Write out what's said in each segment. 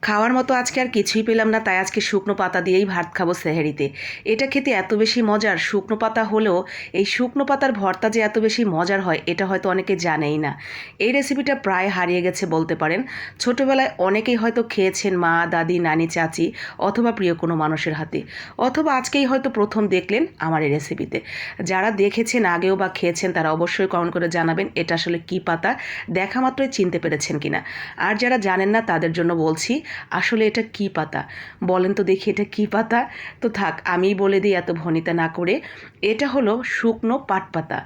খাওয়ার মতো আজকে আর কিছুই পেলাম না, তাই আজকে শুকনো পাতা দিয়েই ভাত খাবো সেহরিতে। এটা খেতে এত বেশি মজার, শুকনো পাতা হলেও এই শুকনো পাতার ভর্তা যে এত বেশি মজার হয় এটা হয়তো অনেকে জানেই না। এই রেসিপিটা প্রায় হারিয়ে গেছে বলতে পারেন। ছোটোবেলায় অনেকেই হয়তো খেয়েছেন মা, দাদি, নানি, চাচি অথবা প্রিয় কোনো মানুষের হাতে, অথবা আজকেই হয়তো প্রথম দেখলেন আমার এই রেসিপিতে। যারা দেখেছেন আগেও বা খেয়েছেন তারা অবশ্যই কমেন্ট করে জানাবেন এটা আসলে কী পাতা, দেখা মাত্রই চিনতে পেরেছেন কিনা। আর যারা জানেন না তাদের জন্য বলছি আসলে এটা কী পাতা, বলেন তো দেখি এটা কী পাতা। তো থাক আমিই বলে দিই এত ভনিতা না করে। এটা হলো শুকনো পাট পাতা।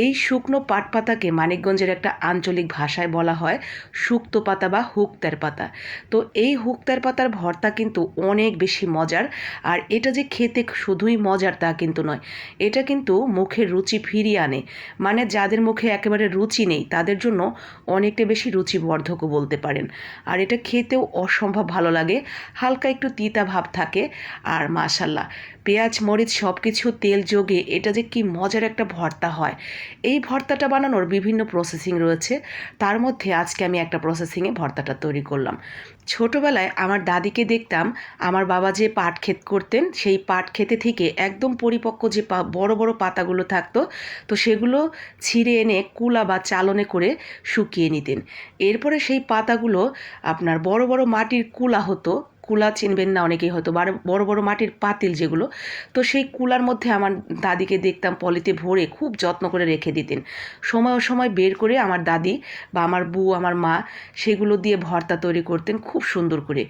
এই শুকনো পাট পাতাকে মানিকগঞ্জের একটা আঞ্চলিক ভাষায় বলা হয় শুক্তো পাতা বা হুক্তার পাতা। তো এই হুক্তার পাতার ভর্তা কিন্তু অনেক বেশি মজার। আর এটা যে খেতে শুধুই মজার তা কিন্তু নয়, এটা কিন্তু মুখের রুচি ফিরিয়ে আনে। মানে যাদের মুখে একেবারে রুচি নেই তাদের জন্য অনেকটা বেশি রুচিবর্ধকও বলতে পারেন। আর এটা খেতেও অসম্ভব ভালো লাগে, হালকা একটু তিতা ভাব থাকে। আর মাশাল্লাহ পেঁয়াজ মরিচ সব কিছু তেল যোগে এটা যে কি মজার একটা ভর্তা হয়। এই ভর্তাটা বানানোর বিভিন্ন প্রসেসিং রয়েছে, তার মধ্যে আজকে আমি একটা প্রসেসিংয়ে ভর্তাটা তৈরি করলাম। ছোটোবেলায় আমার দাদিকে দেখতাম আমার বাবা যে পাট ক্ষেত করতেন, সেই পাট ক্ষেতে থেকে একদম পরিপক্ক যে বড় বড় পাতাগুলো থাকতো, তো সেগুলো ছিঁড়ে এনে কুলা বা চালনে করে শুকিয়ে নিতেন। এরপরে সেই পাতাগুলো আপনার বড় বড় মাটির কুলা হতো, কুলা চিনবেন না অনেকেই হয়তো, বড় বড় মাটির পাতিল যেগুলো, তো সেই কুলার মধ্যে আমার দাদিকে দেখতাম পলিতে ভরে খুব যত্ন করে রেখে দিতেন। সময় সময় বের করে আমার দাদি বা আমার বউ আমার মা সেগুলো দিয়ে ভর্তা তৈরি করতেন খুব সুন্দর করে।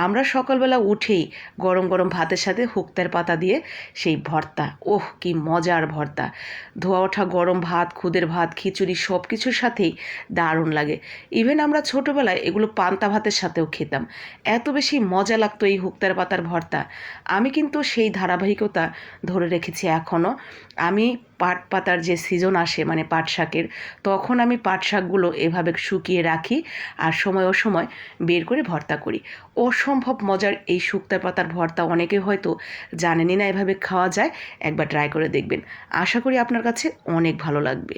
আমরা সকালবেলা উঠেই গরম গরম ভাতের সাথে হুক্তার পাতা দিয়ে সেই ভর্তা, ওহ কি মজার ভর্তা! ধোয়া ওঠা গরম ভাত, খুদের ভাত, খিচুড়ি সব কিছুর সাথেই দারুণ লাগে। ইভেন আমরা ছোটোবেলায় এগুলো পান্তা ভাতের সাথেও খেতাম, এত বেশি মজা লাগতো এই হুক্তার পাতার ভর্তা। আমি কিন্তু সেই ধারাবাহিকতা ধরে রেখেছি এখনও। আমি পাট পাতার যে সিজন আসে মানে পাট শাকের, তখন আমি পাট শাকগুলো এভাবে শুকিয়ে রাখি আর সময় সময় বের করে ভর্তা করি। অসম্ভব মজার এই শুক্তার পাতার ভর্তা, অনেকে হয়তো জানেনই না এভাবে খাওয়া যায়। একবার ট্রাই করে দেখবেন, আশা করি আপনার কাছে অনেক ভালো লাগবে।